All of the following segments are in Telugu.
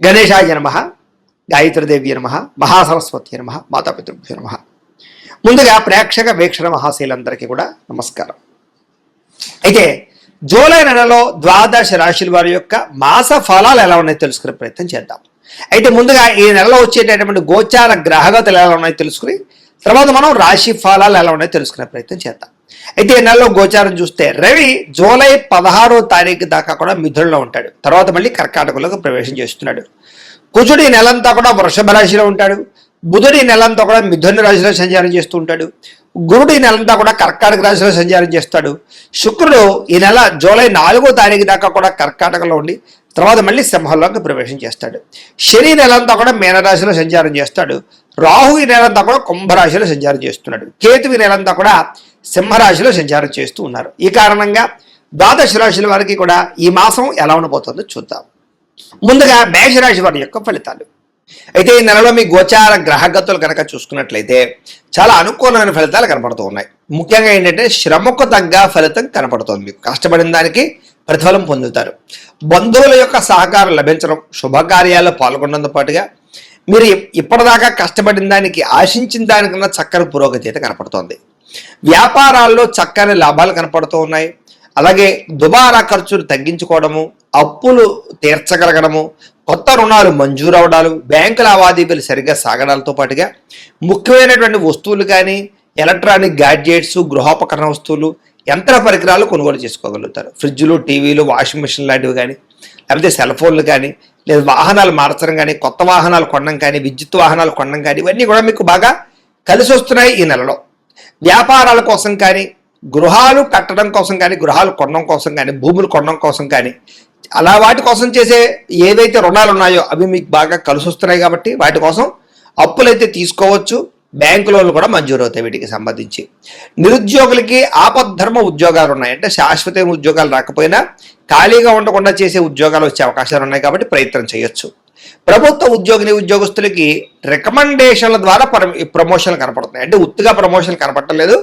గణేశాయ నమః, గాయత్రీదేవి నమః, మహాసరస్వతి నమః, మాతాపితృభ్యో నమః. ముందుగా ప్రేక్షక వీక్షణ మహాశీలందరికీ కూడా నమస్కారం. అయితే జూలై నెలలో ద్వాదశ రాశుల వారి యొక్క మాస ఫలాలు ఎలా ఉన్నాయో తెలుసుకునే ప్రయత్నం చేద్దాం. అయితే ముందుగా ఈ నెలలో వచ్చేటటువంటి గోచార గ్రహగతులు ఎలా ఉన్నాయో తెలుసుకుని తర్వాత మనం రాశి ఫలాలు ఎలా ఉన్నాయో తెలుసుకునే ప్రయత్నం చేద్దాం. అయితే ఈ నెలలో గోచారం చూస్తే రవి జూలై 16వ తారీఖు దాకా కూడా మిథునంలో ఉంటాడు. తర్వాత మళ్ళీ కర్కాటకంలోకి ప్రవేశం చేస్తున్నాడు. కుజుడు ఈ నెలంతా కూడా వృషభ రాశిలో ఉంటాడు. బుధుడు ఈ నెలంతా కూడా మిథున రాశిలో సంచారం చేస్తూ ఉంటాడు. గురుడు ఈ నెలంతా కూడా కర్కాటక రాశిలో సంచారం చేస్తాడు. శుక్రుడు ఈ నెల జూలై 4వ తారీఖు దాకా కూడా కర్కాటకంలో ఉండి తర్వాత మళ్ళీ సింహంలోకి ప్రవేశం చేస్తాడు. శని నెలంతా కూడా మీనరాశిలో సంచారం చేస్తాడు. రాహు ఈ నెలంతా కూడా కుంభరాశిలో సంచారం చేస్తున్నాడు. కేతు ఈ నెలంతా కూడా సింహరాశిలో సంచారం చేస్తూ ఉన్నారు. ఈ కారణంగా ద్వాదశ రాశుల వారికి కూడా ఈ మాసం ఎలా ఉండబోతుందో చూద్దాం. ముందుగా మేషరాశి వారి యొక్క ఫలితాలు. అయితే ఈ నెలలో మీ గోచార గ్రహగతులు కనుక చూసుకున్నట్లయితే చాలా అనుకూలమైన ఫలితాలు కనపడుతూ ఉన్నాయి. ముఖ్యంగా ఏంటంటే శ్రమకు తగ్గ ఫలితం కనపడుతుంది. మీకు కష్టపడిన దానికి ప్రతిఫలం పొందుతారు. బంధువుల యొక్క సహకారం లభించడం, శుభకార్యాల్లో పాల్గొనడంతో పాటుగా మీరు ఇప్పటిదాకా కష్టపడిన దానికి ఆశించిన దానికన్నా చక్కని పురోగతి అయితే కనపడుతోంది. వ్యాపారాల్లో చక్కని లాభాలు కనపడుతూ ఉన్నాయి. అలాగే దుబారా ఖర్చులు తగ్గించుకోవడము, అప్పులు తీర్చగలగడము, కొత్త రుణాలు మంజూరు అవడాలు, బ్యాంకు లావాదేవీలు సరిగ్గా సాగడాలతో పాటుగా ముఖ్యమైనటువంటి వస్తువులు కానీ ఎలక్ట్రానిక్ గ్యాడ్జెట్స్, గృహోపకరణ వస్తువులు, యంత్ర పరికరాలు కొనుగోలు చేసుకోగలుగుతారు. ఫ్రిడ్జ్లు, టీవీలు, వాషింగ్ మిషన్ లాంటివి కానీ, లేకపోతే సెల్ ఫోన్లు కానీ, లేదా వాహనాలు మార్చడం కానీ, కొత్త వాహనాలు కొనడం కానీ, విద్యుత్ వాహనాలు కొనడం కానీ, ఇవన్నీ కూడా మీకు బాగా కలిసి వస్తున్నాయి ఈ నెలలో. వ్యాపారాల కోసం కానీ, గృహాలు కట్టడం కోసం కానీ, గృహాలు కొనడం కోసం కానీ, భూములు కొనడం కోసం కానీ, అలా వాటి కోసం చేసే ఏవైతే రుణాలు ఉన్నాయో అవి మీకు బాగా కలిసి వస్తున్నాయి. కాబట్టి వాటి కోసం అప్పులైతే తీసుకోవచ్చు. బ్యాంకు లోన్లు కూడా మంజూరు అవుతాయి వీటికి సంబంధించి. నిరుద్యోగులకి ఆపద్ధర్మ ఉద్యోగాలు ఉన్నాయి. అంటే శాశ్వత ఉద్యోగాలు రాకపోయినా ఖాళీగా ఉండకుండా చేసే ఉద్యోగాలు వచ్చే అవకాశాలు ఉన్నాయి. కాబట్టి ప్రయత్నం చేయొచ్చు. ప్రభుత్వ ఉద్యోగస్తులకి రికమెండేషన్ల ద్వారా ప్రమోషన్లు కనపడుతున్నాయి. అంటే ఉత్తిగా ప్రమోషన్లు కనపడలేదు.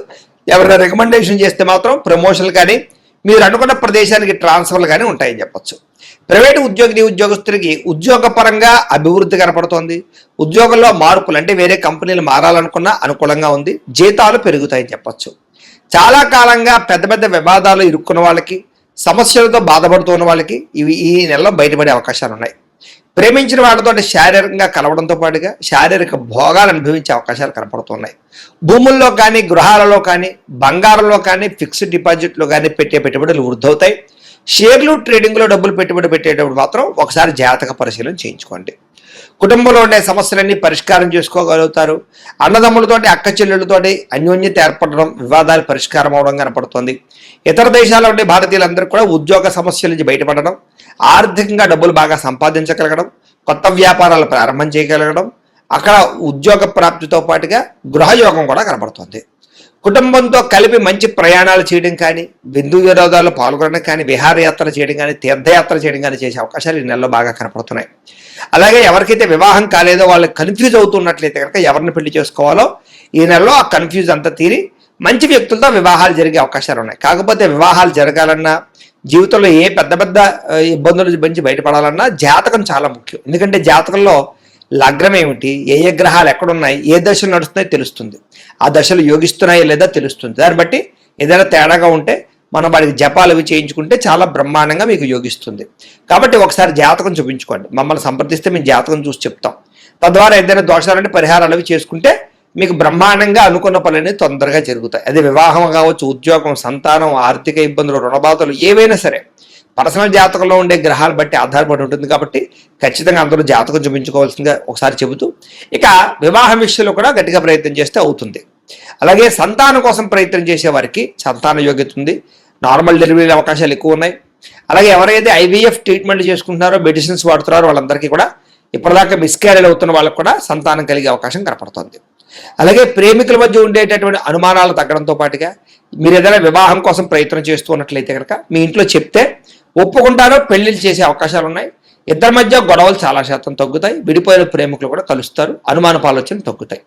ఎవరైనా రికమెండేషన్ చేస్తే మాత్రం ప్రమోషన్లు కానీ మీరు అనుకున్న ప్రదేశానికి ట్రాన్స్ఫర్లు కానీ ఉంటాయని చెప్పొచ్చు. ప్రైవేటు ఉద్యోగస్తులకి ఉద్యోగపరంగా అభివృద్ధి కనపడుతోంది. ఉద్యోగంలో మార్పులు అంటే వేరే కంపెనీలు మారాలనుకున్నా అనుకూలంగా ఉంది. జీతాలు పెరుగుతాయని చెప్పొచ్చు. చాలా కాలంగా పెద్ద పెద్ద వివాదాలు ఇరుక్కున్న వాళ్ళకి, సమస్యలతో బాధపడుతున్న వాళ్ళకి ఈ నెలలో బయటపడే అవకాశాలు ఉన్నాయి. ప్రేమించిన వాళ్ళతో శారీరకంగా కలవడంతో పాటుగా శారీరక భోగాలు అనుభవించే అవకాశాలు కనపడుతున్నాయి. భూముల్లో కానీ, గృహాలలో కానీ, బంగారంలో కానీ, ఫిక్స్డ్ డిపాజిట్లో కానీ పెట్టే పెట్టుబడులు వృద్ధవుతాయి. షేర్లు, ట్రేడింగ్లో డబ్బులు పెట్టుబడి పెట్టేటప్పుడు మాత్రం ఒకసారి జాతక పరిశీలన చేయించుకోండి. కుటుంబంలో ఉండే సమస్యలన్నీ పరిష్కారం చేసుకోగలుగుతారు. అన్నదమ్ములతోటి, అక్క చెల్లెళ్ళతోటి అన్యోన్యత ఏర్పడడం, వివాదాలు పరిష్కారం అవడం కనపడుతుంది. ఇతర దేశాల్లో ఉండే భారతీయులందరూ కూడా ఉద్యోగ సమస్యల నుంచి బయటపడడం, ఆర్థికంగా డబ్బులు బాగా సంపాదించగలగడం, కొత్త వ్యాపారాలు ప్రారంభం చేయగలగడం, అక్కడ ఉద్యోగ ప్రాప్తితో పాటుగా గృహయోగం కూడా కనపడుతుంది. కుటుంబంతో కలిపి మంచి ప్రయాణాలు చేయడం కానీ, బిందు విరోధాల్లో పాల్గొనడం కానీ, విహారయాత్ర చేయడం కానీ, తీర్థయాత్ర చేయడం కానీ చేసే అవకాశాలు ఈ నెలలో బాగా కనపడుతున్నాయి. అలాగే ఎవరికైతే వివాహం కాలేదో వాళ్ళు కన్ఫ్యూజ్ అవుతున్నట్లయితే కనుక ఎవరిని పెళ్లి చేసుకోవాలో ఈ నెలలో ఆ కన్ఫ్యూజ్ అంతా తీరి మంచి వ్యక్తులతో వివాహాలు జరిగే అవకాశాలు ఉన్నాయి. కాకపోతే వివాహాలు జరగాలన్నా, జీవితంలో ఏ పెద్ద పెద్ద ఇబ్బందుల నుంచి బయటపడాలన్నా జాతకం చాలా ముఖ్యం. ఎందుకంటే జాతకంలో లగ్నం ఏమిటి, ఏ గ్రహాలు ఎక్కడున్నాయి, ఏ దశలు నడుస్తున్నాయో తెలుస్తుంది. ఆ దశలు యోగిస్తున్నాయో లేదా తెలుస్తుంది. దాన్ని బట్టి ఏదైనా తేడాగా ఉంటే మనం వాడికి జపాలు అవి చేయించుకుంటే చాలా బ్రహ్మాండంగా మీకు యోగిస్తుంది. కాబట్టి ఒకసారి జాతకం చూపించుకోండి. మమ్మల్ని సంప్రదిస్తే మేము జాతకం చూసి చెప్తాం. తద్వారా ఏదైనా దోషాలంటే పరిహారాలు అవి చేసుకుంటే మీకు బ్రహ్మాండంగా అనుకున్న పనులన్నీ తొందరగా జరుగుతాయి. అది వివాహం కావచ్చు, ఉద్యోగం, సంతానం, ఆర్థిక ఇబ్బందులు, రుణబాధలు ఏవైనా సరే పర్సనల్ జాతకంలో ఉండే గ్రహాలు బట్టి ఆధారపడి ఉంటుంది. కాబట్టి ఖచ్చితంగా అందరూ జాతకం చూపించుకోవాల్సిందిగా ఒకసారి చెబుతూ ఇక వివాహం విషయంలో కూడా గట్టిగా ప్రయత్నం చేస్తే అవుతుంది. అలాగే సంతానం కోసం ప్రయత్నం చేసే వారికి సంతాన యోగ్యత ఉంది. నార్మల్ డెలివరీ అవకాశాలు ఎక్కువ ఉన్నాయి. అలాగే ఎవరైతే ఐవీఎఫ్ ట్రీట్మెంట్ చేసుకుంటున్నారో, మెడిసిన్స్ వాడుతున్నారో వాళ్ళందరికీ కూడా ఇప్పటిదాకా మిస్క్యారేజ్ అవుతున్న వాళ్ళకు కూడా సంతానం కలిగే అవకాశం కనపడుతుంది. అలాగే ప్రేమికుల మధ్య ఉండేటటువంటి అనుమానాలు తగ్గడంతో పాటుగా మీరు ఏదైనా వివాహం కోసం ప్రయత్నం చేస్తూ ఉన్నట్లయితే కనుక మీ ఇంట్లో చెప్తే ఒప్పుకుంటారో పెళ్లిళ్ళు చేసే అవకాశాలు ఉన్నాయి. ఇద్దరి మధ్య గొడవలు చాలా శాతం తగ్గుతాయి. విడిపోయిన ప్రేమికులు కూడా కలుస్తారు. అనుమానపు ఆలోచనలు తగ్గుతాయి.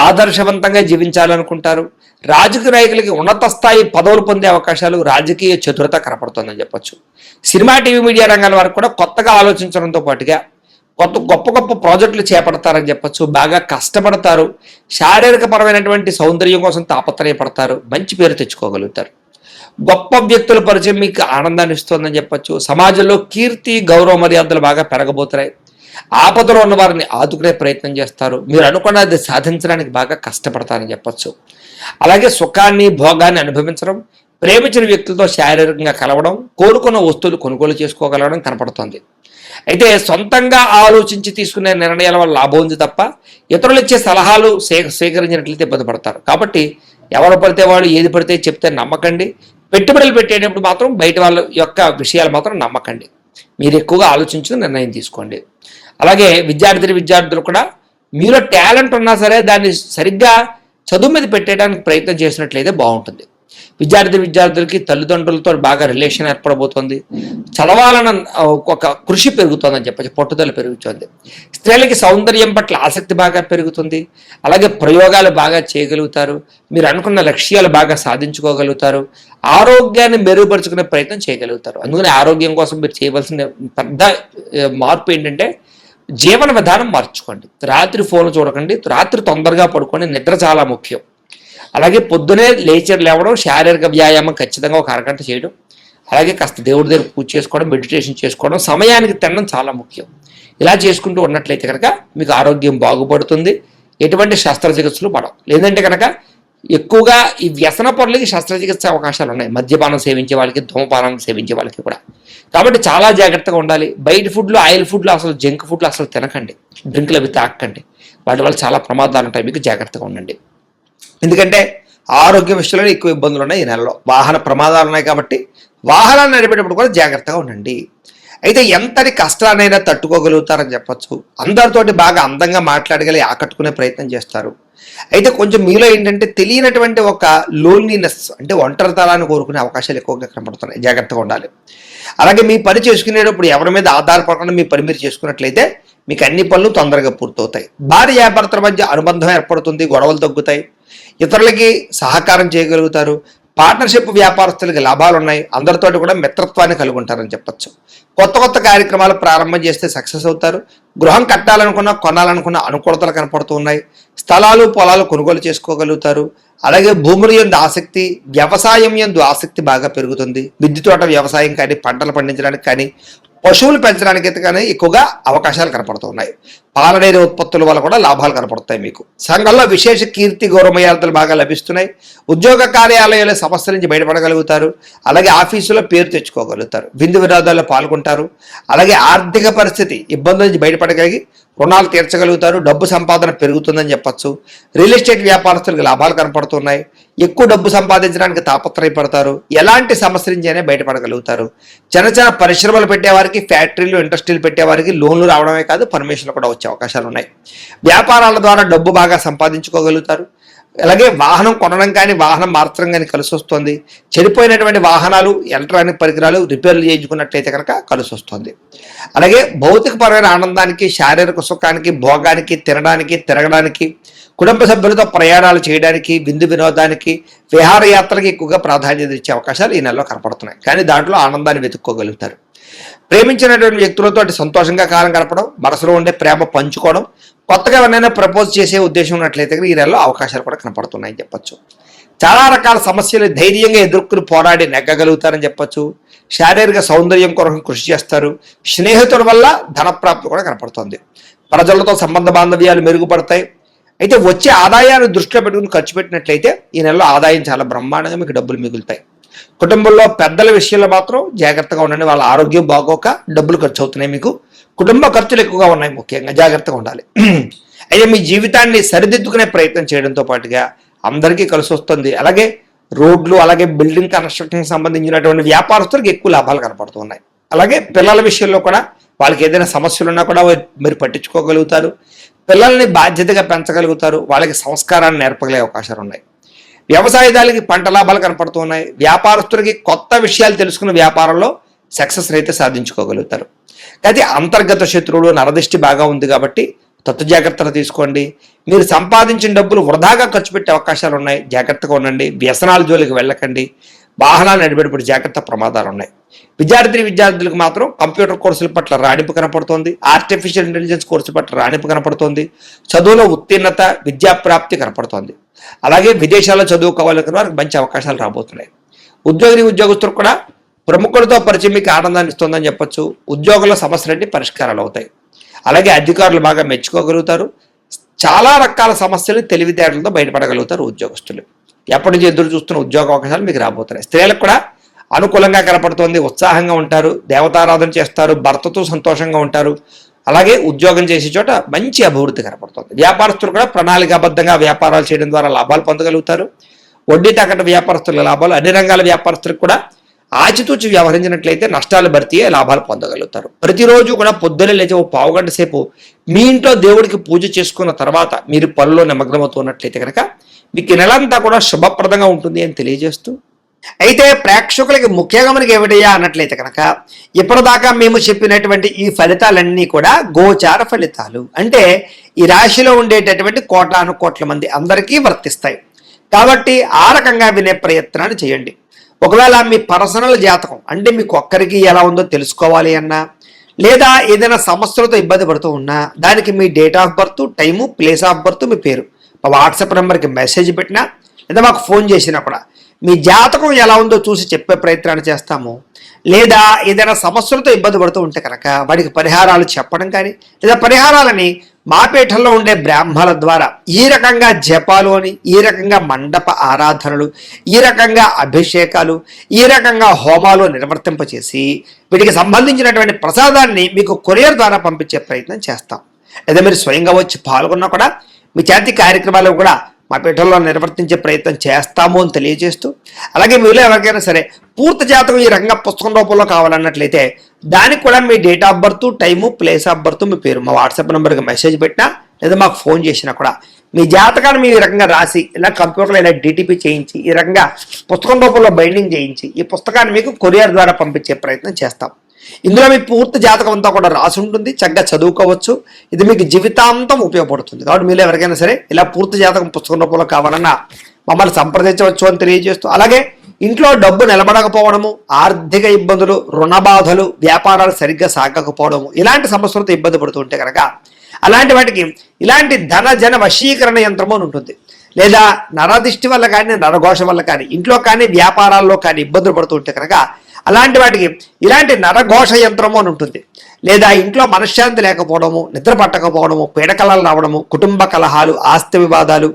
ఆదర్శవంతంగా జీవించాలనుకుంటారు. రాజకీయ నాయకులకి ఉన్నత స్థాయి పదవులు పొందే అవకాశాలు, రాజకీయ చతురత కనపడుతుందని చెప్పొచ్చు. సినిమా, టీవీ, మీడియా రంగాల వారికి కూడా కొత్తగా ఆలోచించడంతో పాటుగా గొప్ప గొప్ప ప్రాజెక్టులు చేపడతారని చెప్పచ్చు. బాగా కష్టపడతారు, శారీరక పరమైనటువంటి సౌందర్యం కోసం తాపత్రయపడతారు, మంచి పేరు తెచ్చుకోగలుగుతారు. గొప్ప వ్యక్తుల పరిచయం మీకు ఆనందాన్ని ఇస్తుందని చెప్పచ్చు. సమాజంలో కీర్తి గౌరవ మర్యాదలు బాగా పెరగబోతున్నాయి. ఆపదలో ఉన్న వారిని ఆదుకునే ప్రయత్నం చేస్తారు. మీరు అనుకున్నది సాధించడానికి బాగా కష్టపడతారని చెప్పచ్చు. అలాగే సుఖాన్ని భోగాన్ని అనుభవించడం, ప్రేమించిన వ్యక్తులతో శారీరకంగా కలవడం, కోరుకున్న వస్తువులు కొనుగోలు చేసుకోగలగడం కనపడుతుంది. అయితే సొంతంగా ఆలోచించి తీసుకునే నిర్ణయాల వల్ల లాభం ఉంది తప్ప ఇతరులు ఇచ్చే సలహాలు స్వీకరించినట్లయితే ఇబ్బంది పడతారు. కాబట్టి ఎవరు పడితే వాళ్ళు ఏది పడితే చెప్తే నమ్మకండి. పెట్టుబడులు పెట్టేటప్పుడు మాత్రం బయట వాళ్ళ యొక్క విషయాలు మాత్రం నమ్మకండి. మీరు ఎక్కువగా ఆలోచించుకుని నిర్ణయం తీసుకోండి. అలాగే విద్యార్థులు కూడా మీలో టాలెంట్ ఉన్నా సరే దాన్ని సరిగ్గా చదువు మీద పెట్టడానికి ప్రయత్నం చేసినట్లయితే బాగుంటుంది. విద్యార్థులకి తల్లిదండ్రులతో బాగా రిలేషన్ ఏర్పడబోతోంది. చదవాలన్న ఒక కృషి పెరుగుతుందని చెప్పచ్చు, పట్టుదల పెరుగుతుంది. స్త్రీలకి సౌందర్యం పట్ల ఆసక్తి బాగా పెరుగుతుంది. అలాగే ప్రయోగాలు బాగా చేయగలుగుతారు. మీరు అనుకున్న లక్ష్యాలు బాగా సాధించుకోగలుగుతారు. ఆరోగ్యాన్ని మెరుగుపరుచుకునే ప్రయత్నం చేయగలుగుతారు. అందుకని ఆరోగ్యం కోసం మీరు చేయవలసిన పెద్ద మార్పు ఏంటంటే జీవన విధానం మార్చుకోండి. రాత్రి ఫోన్ చూడకండి, రాత్రి తొందరగా పడుకోండి. నిద్ర చాలా ముఖ్యం. అలాగే పొద్దునే లేవడం, శారీరక వ్యాయామం ఖచ్చితంగా ఒక అరగంట చేయడం, అలాగే కాస్త దేవుడి దగ్గర పూజ చేసుకోవడం, మెడిటేషన్ చేసుకోవడం, సమయానికి తినడం చాలా ముఖ్యం. ఇలా చేసుకుంటూ ఉన్నట్లయితే కనుక మీకు ఆరోగ్యం బాగుపడుతుంది. ఎటువంటి శస్త్రచికిత్సలు పడవు. లేదంటే కనుక ఎక్కువగా ఈ వ్యసన పనులకి శస్త్రచికిత్స అవకాశాలు ఉన్నాయి. మద్యపానం సేవించే వాళ్ళకి, ధూమపానం సేవించే వాళ్ళకి కూడా. కాబట్టి చాలా జాగ్రత్తగా ఉండాలి. బయట ఫుడ్లు, ఆయిల్ ఫుడ్లు, అసలు జంక్ ఫుడ్లు అసలు తినకండి. డ్రింకులు అవి తాకండి. వాటి వల్ల చాలా ప్రమాదాలు ఉంటాయి. మీకు జాగ్రత్తగా ఉండండి. ఎందుకంటే ఆరోగ్య విషయంలో ఎక్కువ ఇబ్బందులు ఉన్నాయి ఈ నెలలో. వాహన ప్రమాదాలు ఉన్నాయి కాబట్టి వాహనాన్ని నడిపేటప్పుడు కూడా జాగ్రత్తగా ఉండండి. అయితే ఎంతటి కష్టాన్నైనా తట్టుకోగలుగుతారని చెప్పచ్చు. అందరితోటి బాగా అందంగా మాట్లాడగలిగి ఆకట్టుకునే ప్రయత్నం చేస్తారు. అయితే కొంచెం మీలో ఏంటంటే తెలియనటువంటి ఒక లోన్లీనెస్, అంటే ఒంటరితనాన్ని కోరుకునే అవకాశాలు ఎక్కువగా కనపడుతున్నాయి. జాగ్రత్తగా ఉండాలి. అలాగే మీ పని చేసుకునేటప్పుడు ఎవరి మీద ఆధారపడకుండా మీ పని మీరు చేసుకున్నట్లయితే మీకు అన్ని పనులు తొందరగా పూర్తవుతాయి. భార్యాభర్తల మధ్య అనుబంధం ఏర్పడుతుంది, గొడవలు తగ్గుతాయి, ఇతరులకి సహకారం చేయగలుగుతారు. పార్ట్నర్షిప్ వ్యాపారస్తులకి లాభాలు ఉన్నాయి. అందరితోటి కూడా మిత్రత్వాన్ని కలిగి ఉంటారని చెప్పచ్చు. కొత్త కార్యక్రమాలు ప్రారంభం చేస్తే సక్సెస్ అవుతారు. గృహం కట్టాలనుకున్నా, కొనాలనుకున్న అనుకూలతలు కనపడుతూ ఉన్నాయి. స్థలాలు పొలాలు కొనుగోలు చేసుకోగలుగుతారు. అలాగే భూముల యందు ఆసక్తి, వ్యవసాయం యందు ఆసక్తి బాగా పెరుగుతుంది. మిద్దె తోట వ్యవసాయం కానీ, పంటలు పండించడానికి కానీ, పశువులు పెంచడానికి కానీ ఎక్కువగా అవకాశాలు కనపడుతూ ఉన్నాయి. పాలనేరు ఉత్పత్తుల వల్ల కూడా లాభాలు కనపడతాయి. మీకు సంఘంలో విశేష కీర్తి గౌరవమర్యాదలు బాగా లభిస్తున్నాయి. ఉద్యోగ కార్యాలయాల సమస్యల నుంచి బయటపడగలుగుతారు. అలాగే ఆఫీసులో పేరు తెచ్చుకోగలుగుతారు. విందు వినోదాల్లో పాల్గొంటారు. అలాగే ఆర్థిక పరిస్థితి ఇబ్బందుల నుంచి బయటపడగలిగి రుణాలు తీర్చగలుగుతారు. డబ్బు సంపాదన పెరుగుతుందని చెప్పచ్చు. రియల్ ఎస్టేట్ వ్యాపారస్తులకు లాభాలు కనపడుతున్నాయి. ఎక్కువ డబ్బు సంపాదించడానికి తాపత్రయపడతారు. ఎలాంటి సమస్య నుంచి అయినా బయటపడగలుగుతారు. చిన్న పరిశ్రమలు పెట్టేవారికి, ఫ్యాక్టరీలు, ఇండస్ట్రీలు పెట్టేవారికి లోన్లు రావడమే కాదు, పర్మిషన్లు కూడా వచ్చే అవకాశాలు ఉన్నాయి. వ్యాపారాల ద్వారా డబ్బు బాగా సంపాదించుకోగలుగుతారు. అలాగే వాహనం కొనడం కానీ, వాహనం మార్చడం కానీ కలిసి వస్తుంది. చెడిపోయినటువంటి వాహనాలు, ఎలక్ట్రానిక్ పరికరాలు రిపేర్లు చేయించుకున్నట్లయితే కనుక కలిసి వస్తుంది. అలాగే భౌతికపరమైన ఆనందానికి, శారీరక సుఖానికి, భోగానికి, తినడానికి, తిరగడానికి, కుటుంబ సభ్యులతో ప్రయాణాలు చేయడానికి, విందు వినోదానికి, విహారయాత్రకి ఎక్కువగా ప్రాధాన్యత ఇచ్చే అవకాశాలు ఈ నెలలో కనపడుతున్నాయి. కానీ దాంట్లో ఆనందాన్ని వెతుక్కోగలుగుతారు. ప్రేమించినటువంటి వ్యక్తులతో సంతోషంగా కాలం గడపడం, మనసులో ఉండే ప్రేమ పంచుకోవడం, కొత్తగా ఎవరైనా ప్రపోజ్ చేసే ఉద్దేశం ఉన్నట్లయితే ఈ నెలలో అవకాశాలు కూడా కనపడుతున్నాయని చెప్పచ్చు. చాలా రకాల సమస్యలు ధైర్యంగా ఎదుర్కొని పోరాడి నెగ్గగలుగుతారని చెప్పచ్చు. శారీరక సౌందర్యం కొరకు కృషి చేస్తారు. స్నేహితుల వల్ల ధనప్రాప్తి కూడా కనపడుతుంది. ప్రజలతో సంబంధ బాంధవ్యాలు మెరుగుపడతాయి. అయితే వచ్చే ఆదాయాన్ని దృష్టిలో పెట్టుకుని ఖర్చు పెట్టినట్లయితే ఈ నెలలో ఆదాయం చాలా బ్రహ్మాండంగా మీకు డబ్బులు మిగులుతాయి. కుటుంబంలో పెద్దల విషయంలో మాత్రం జాగ్రత్తగా ఉండండి. వాళ్ళ ఆరోగ్యం బాగోక డబ్బులు ఖర్చు అవుతున్నాయి. మీకు కుటుంబ ఖర్చులు ఎక్కువగా ఉన్నాయి. ముఖ్యంగా జాగ్రత్తగా ఉండాలి. అయితే మీ జీవితాన్ని సరిదిద్దుకునే ప్రయత్నం చేయడంతో పాటుగా అందరికీ కలిసి వస్తుంది. అలాగే రోడ్లు, అలాగే బిల్డింగ్ కన్స్ట్రక్షన్ సంబంధించినటువంటి వ్యాపారస్తులకు ఎక్కువ లాభాలు కనపడుతున్నాయి. అలాగే పిల్లల విషయంలో కూడా వాళ్ళకి ఏదైనా సమస్యలు ఉన్నా కూడా మీరు పట్టించుకోగలుగుతారు. పిల్లల్ని బాధ్యతగా పెంచగలుగుతారు. వాళ్ళకి సంస్కారాన్ని నేర్పగలిగే అవకాశాలు ఉన్నాయి. వ్యవసాయదారులకి పంట లాభాలు కనపడుతున్నాయి. వ్యాపారస్తులకి కొత్త విషయాలు తెలుసుకున్న వ్యాపారంలో సక్సెస్ అయితే సాధించుకోగలుగుతారు. అయితే అంతర్గత శత్రువులు, నరదిష్టి బాగా ఉంది కాబట్టి తత్తు జాగ్రత్తలు తీసుకోండి. మీరు సంపాదించిన డబ్బులు వృధాగా ఖర్చు పెట్టే అవకాశాలు ఉన్నాయి. జాగ్రత్తగా ఉండండి. వ్యసనాల జోలికి వెళ్ళకండి. వాహనాలు నడిపేటప్పుడు జాగ్రత్త, ప్రమాదాలు ఉన్నాయి. విద్యార్థులకు మాత్రం కంప్యూటర్ కోర్సుల పట్ల రాణింపు కనపడుతోంది. ఆర్టిఫిషియల్ ఇంటెలిజెన్స్ కోర్సుల పట్ల రాణింపు కనపడుతోంది. చదువులో ఉత్తీర్ణత, విద్యాప్రాప్తి కనపడుతోంది. అలాగే విదేశాల్లో చదువుకోవాలనుకున్న వారికి మంచి అవకాశాలు రాబోతున్నాయి. ఉద్యోగస్తులకు కూడా ప్రముఖులతో పరిచయం మీకు ఆనందాన్ని ఇస్తుందని చెప్పొచ్చు. ఉద్యోగుల సమస్యలన్నీ పరిష్కారాలు అవుతాయి. అలాగే అధికారులు బాగా మెచ్చుకోగలుగుతారు. చాలా రకాల సమస్యలు తెలివితేటలతో బయటపడగలుగుతారు ఉద్యోగస్తులు. ఎప్పటి నుంచి ఎదురు చూస్తున్న ఉద్యోగ అవకాశాలు మీకు రాబోతున్నాయి. స్త్రీలకు కూడా అనుకూలంగా కనపడుతోంది. ఉత్సాహంగా ఉంటారు, దేవతారాధన చేస్తారు, భర్తతో సంతోషంగా ఉంటారు. అలాగే ఉద్యోగం చేసే చోట మంచి అభివృద్ధి కనపడుతుంది. వ్యాపారస్తులు కూడా ప్రణాళికాబద్ధంగా వ్యాపారాలు చేయడం ద్వారా లాభాలు పొందగలుగుతారు. వడ్డీ తాకట్టు వ్యాపారస్తుల లాభాలు, అన్ని రంగాల వ్యాపారస్తులకు కూడా ఆచితూచి వ్యవహరించినట్లయితే నష్టాలు భర్తీ లాభాలు పొందగలుగుతారు. ప్రతిరోజు కూడా పొద్దున్నే లేచి ఓ పావుగంట సేపు మీ ఇంట్లో దేవుడికి పూజ చేసుకున్న తర్వాత మీరు పనుల్లో నిమగ్నమవుతున్నట్లయితే కనుక మీకు నెలంతా కూడా శుభప్రదంగా ఉంటుంది అని తెలియజేస్తూ, అయితే ప్రేక్షకులకి ముఖ్యంగా మనకి ఏమిటయ్యా అన్నట్లయితే కనుక ఇప్పటిదాకా మేము చెప్పినటువంటి ఈ ఫలితాలన్నీ కూడా గోచార ఫలితాలు. అంటే ఈ రాశిలో ఉండేటటువంటి కోట్ల మంది అందరికీ వర్తిస్తాయి. కాబట్టి ఆ రకంగా వినే ప్రయత్నాన్ని చేయండి. ఒకవేళ మీ పర్సనల్ జాతకం అంటే మీకు ఒక్కరికి ఎలా ఉందో తెలుసుకోవాలి అన్నా, లేదా ఏదైనా సమస్యలతో ఇబ్బంది పడుతూ ఉన్నా దానికి మీ date of birth, time, place of birth, మీ పేరు మా వాట్సాప్ నెంబర్కి మెసేజ్ పెట్టినా లేదా మాకు ఫోన్ చేసినా కూడా మీ జాతకం ఎలా ఉందో చూసి చెప్పే ప్రయత్నాన్ని చేస్తాము. లేదా ఏదైనా సమస్యలతో ఇబ్బంది పడుతూ ఉంటే కనుక వాడికి పరిహారాలు చెప్పడం కానీ, లేదా పరిహారాలని మా పీఠంలో ఉండే బ్రాహ్మణుల ద్వారా ఈ రకంగా జపాలు అని, ఈ రకంగా మండప ఆరాధనలు, ఈ రకంగా అభిషేకాలు, ఈ రకంగా హోమాలు నిర్వర్తింపచేసి వీటికి సంబంధించినటువంటి ప్రసాదాన్ని మీకు కొరియర్ ద్వారా పంపించే ప్రయత్నం చేస్తాం. లేదా మీరు స్వయంగా వచ్చి పాల్గొన్నా కూడా మీ చేతి కార్యక్రమాలు కూడా మా పీఠంలో నిర్వర్తించే ప్రయత్నం చేస్తాము అని తెలియజేస్తూ, అలాగే మీలో ఎవరికైనా సరే పూర్తి జాతకం ఈ రంగ పుస్తకం రూపంలో కావాలన్నట్లయితే దానికి కూడా మీ date of birth, time, place of birth, మీ పేరు మా వాట్సాప్ నెంబర్కి మెసేజ్ పెట్టినా లేదా మాకు ఫోన్ చేసినా కూడా మీ జాతకాన్ని మీ రకంగా రాసి ఇలా కంప్యూటర్లో ఇలా డిటిపి చేయించి ఈ రకంగా పుస్తకం రూపంలో బైండింగ్ చేయించి ఈ పుస్తకాన్ని మీకు కొరియర్ ద్వారా పంపించే ప్రయత్నం చేస్తాం. ఇందులో మీ పూర్తి జాతకం అంతా కూడా రాసి ఉంటుంది. చక్కగా చదువుకోవచ్చు. ఇది మీకు జీవితాంతం ఉపయోగపడుతుంది. కాబట్టి మీరు ఎవరికైనా సరే ఇలా పూర్తి జాతకం పుస్తకం రూపంలో కావాలన్నా మమ్మల్ని సంప్రదించవచ్చు అని తెలియజేస్తూ, అలాగే ఇంట్లో డబ్బు నిలబడకపోవడము, ఆర్థిక ఇబ్బందులు, రుణ బాధలు, వ్యాపారాలు సరిగ్గా సాగకపోవడము, ఇలాంటి సమస్యలతో ఇబ్బంది పడుతుంటే కనుక అలాంటి వాటికి ఇలాంటి ధన జన వశీకరణ యంత్రము అని ఉంటుంది. లేదా నరదిష్టి వల్ల కానీ, నరఘోష వల్ల కానీ, ఇంట్లో కానీ వ్యాపారాల్లో కానీ ఇబ్బందులు పడుతుంటే కనుక అలాంటి వాటికి ఇలాంటి నరఘోష యంత్రము అని ఉంటుంది. లేదా ఇంట్లో మనశ్శాంతి లేకపోవడము, నిద్ర పట్టకపోవడము, పీడకలలు రావడము, కుటుంబ కలహాలు, ఆస్తి వివాదాలు,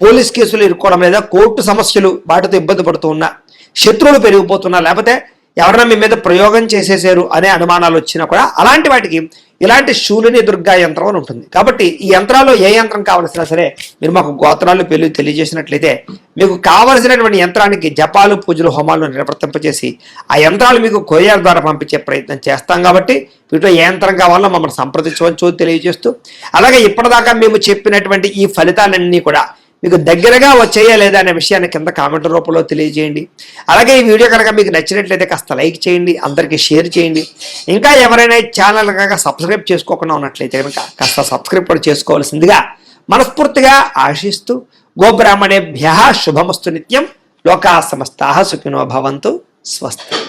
పోలీస్ కేసులు ఇరుక్కోవడం, లేదా కోర్టు సమస్యలు వాటితో ఇబ్బంది పడుతూ ఉన్నా, శత్రువులు పెరిగిపోతున్నా, లేకపోతే ఎవరైనా మీ మీద ప్రయోగం చేసేసారు అనే అనుమానాలు వచ్చినా కూడా అలాంటి వాటికి ఇలాంటి శూలిని దుర్గా యంత్రం అని ఉంటుంది. కాబట్టి ఈ యంత్రాల్లో ఏ యంత్రం కావలసినా సరే మీరు మాకు గోత్రాలు పేర్లు తెలియజేసినట్లయితే మీకు కావలసినటువంటి యంత్రానికి జపాలు, పూజలు, హోమాలు నిర్వర్తింపజేసి ఆ యంత్రాలు మీకు కొరియర్ ద్వారా పంపించే ప్రయత్నం చేస్తాం. కాబట్టి వీటిలో ఏ యంత్రం కావాలో మమ్మల్ని సంప్రదించవచ్చు తెలియజేస్తూ, అలాగే ఇప్పటిదాకా మేము చెప్పినటువంటి ఈ ఫలితాలన్నీ కూడా మీకు దగ్గరగా వచ్చేయా లేదా అనే విషయాన్ని కింద కామెంట్ రూపంలో తెలియజేయండి. అలాగే ఈ వీడియో కనుక మీకు నచ్చినట్లయితే కాస్త లైక్ చేయండి, అందరికీ షేర్ చేయండి. ఇంకా ఎవరైనా ఛానల్ కనుక సబ్స్క్రైబ్ చేసుకోకుండా ఉన్నట్లయితే కనుక కాస్త సబ్స్క్రైబ్ కూడా చేసుకోవాల్సిందిగా మనస్ఫూర్తిగా ఆశిస్తూ, గోబ్రాహ్మణేభ్యః శుభమస్తు నిత్యం. లోకా సమస్తాః సుఖినో భవంతు. స్వస్తి.